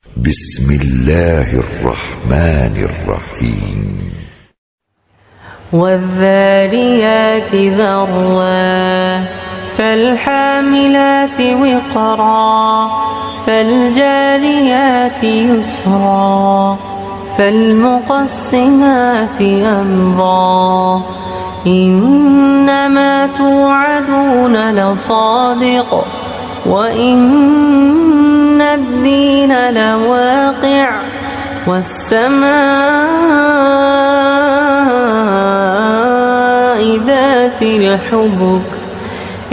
بسم الله الرحمن الرحيم والذاريات ذروا فالحاملات وقرا فالجاريات يسرا فالمقسمات أمرا إنما توعدون لصادق وإن الدين لواقع والسماء ذات الحبك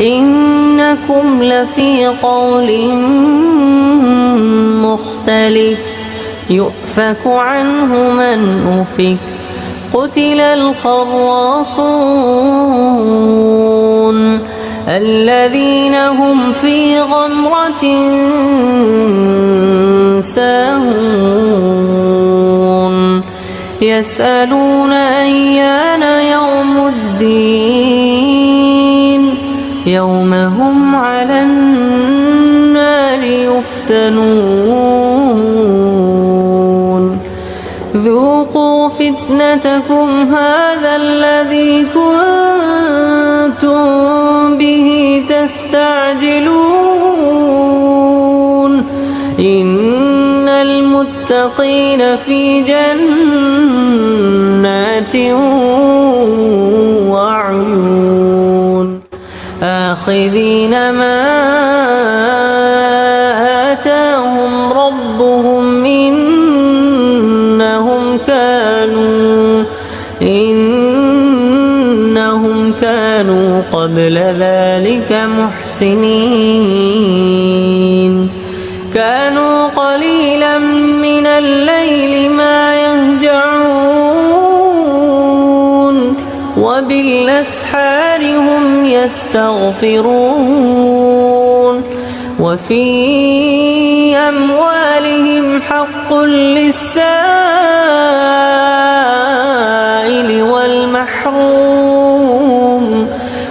إنكم لفي قول مختلف يؤفك عنه من أفك قتل الخراصون الذين هم في غمرة ساهون يسألون أيان يوم الدين يوم هم على النار يفتنون ذوقوا فتنتكم هذا الذي كنتم به تستعجلون إن المتقين في جنات وعيون آخذين ما آتاهم ربهم إنهم كانوا قبل ذلك محسنين كانوا قليلا من الليل ما يهجعون وبالأسحار هم يستغفرون وفي أموالهم حق للسائل والمحروم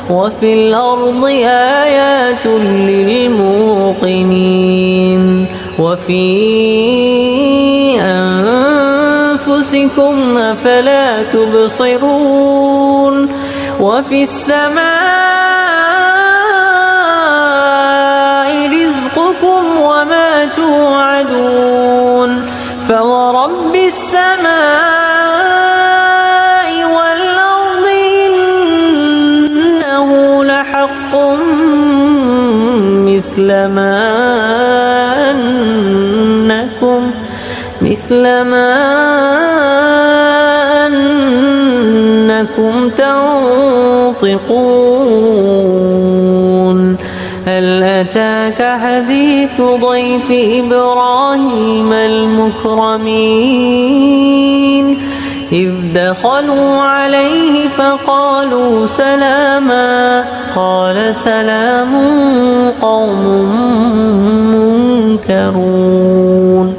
وفي الأرض آيات للموقنين وفي أنفسكم أفلا تبصرون وفي السماء رزقكم وما توعدون فورب السماء والأرض إنه لحق مثل ما أنكم تنطقون هل أتاك حديث ضيف إبراهيم المكرمين إذ دخلوا عليه فقالوا سلاما قال سلام قوم منكرون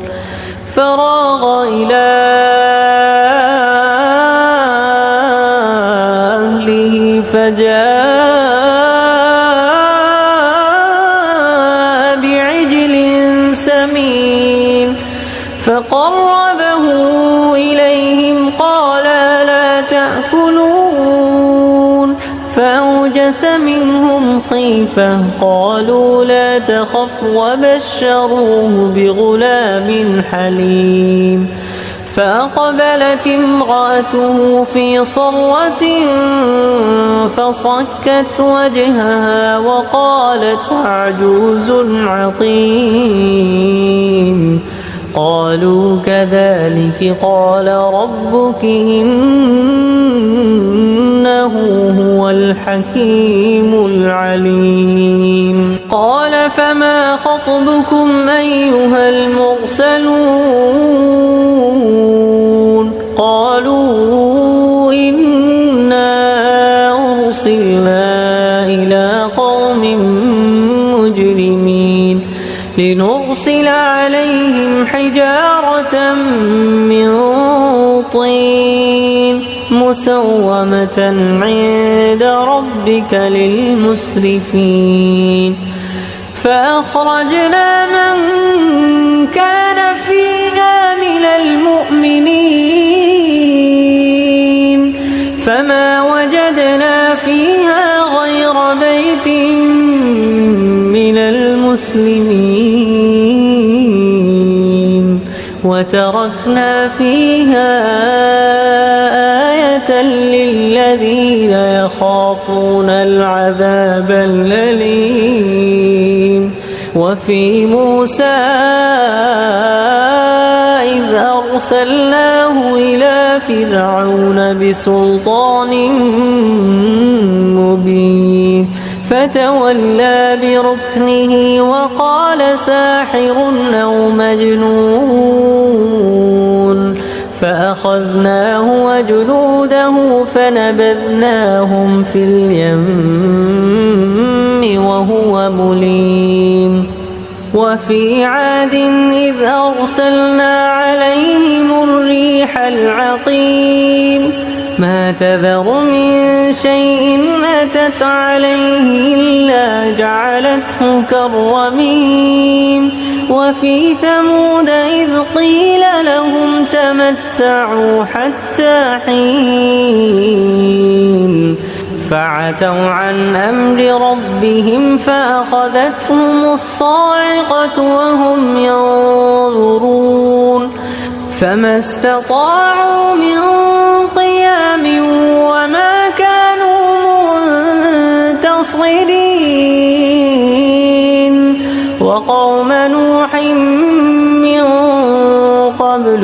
فراغ إلى أهله فجاء بعجل سمين فقربه إليهم قال لا تأكلون فأوجس منهم خيفة قالوا لا تخف وبشروه بغلام حليم فأقبلت امرأته في صرة فصكت وجهها وقالت عجوز عقيم قالوا كذلك قال ربك إنه هو الحكيم العليم قال فما خطبكم أيها المرسلون قالوا إنا أرسلنا إلى قوم مجرمين لنرسل عليهم حجارة من طين مسومة عند ربك للمسرفين فأخرجنا من كان في وتركنا فيها آية للذين يخافون العذاب الأليم. وفي موسى إذ أرسلناه إلى فرعون بسلطان مبين فتولى بركنه وقال ساحر أو مجنون فأخذناه وجنوده فنبذناهم في اليم وهو مليم. وفي عاد إذ أرسلنا عليهم الريح العقيم ما تذر من شيء أتت عليه إلا جعلته كالرميم. وفي ثمود إذ قيل لهم تمتعوا حتى حين فعتوا عن أمر ربهم فأخذتهم الصاعقة وهم ينظرون فما استطاعوا من قيام وما كانوا منتصرين. وقوم نوح من قبل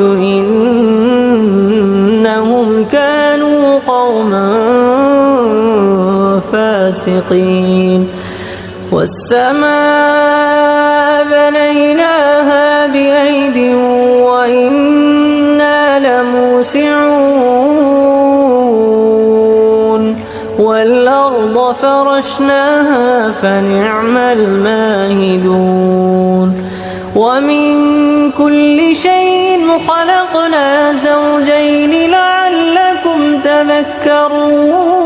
إنهم كانوا قوما فاسقين. والسماء بنيناها بأيد وإنا لموسعون. والأرض فرشناها فنعم الماهدون. ومن كل شيء خلقنا زوجين لعلكم تذكرون.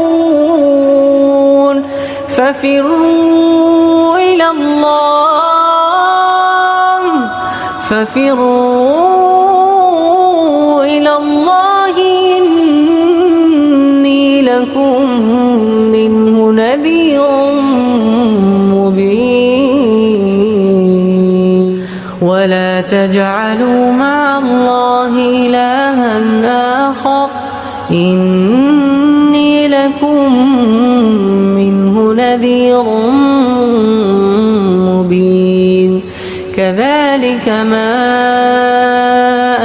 ففروا إلى الله إني لكم منه نذير مبين. ولا تجعلوا مع الله إلها آخر إني لكم منه نذير مبين. كذلك ما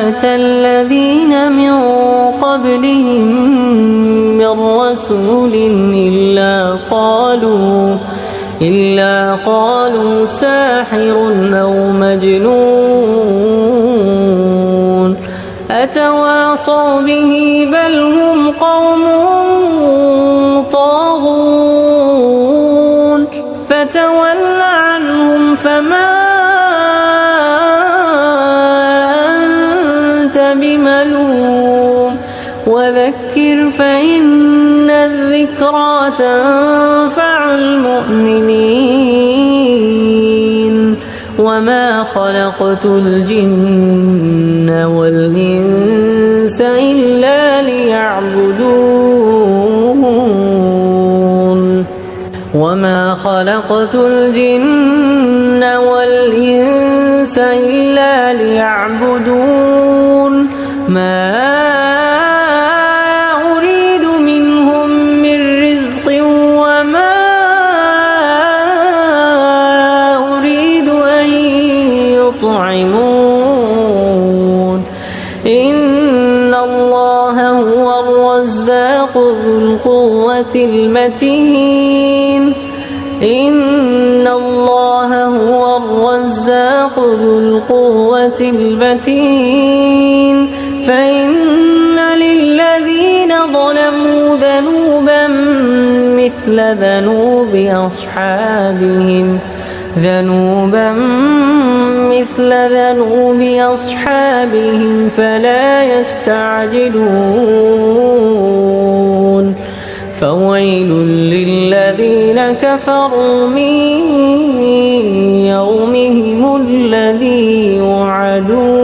أتى الذين من قبلهم من رسول إلا قالوا ساحر أو مجنون أتواصوا به بل هم قوم طاغون. فتول عنهم فما أنت بملوم وذكر فإن الذكرى تنفع المؤمنين. وما خلقت الجن والإنس إلا ليعبدون. وما خلقت الجن والإنس إلا ليعبدون. ما أريد منهم من رزق وما أريد أن يطعمون. إن الله هو الرزاق ذو القوة المتين. إن الله هو الرزاق ذو القوة المتين. فإن للذين ظلموا ذنوبا مثل ذنوب أصحابهم فلا يستعجلون. فويل للذين كفروا من يومهم الذي يوعدون.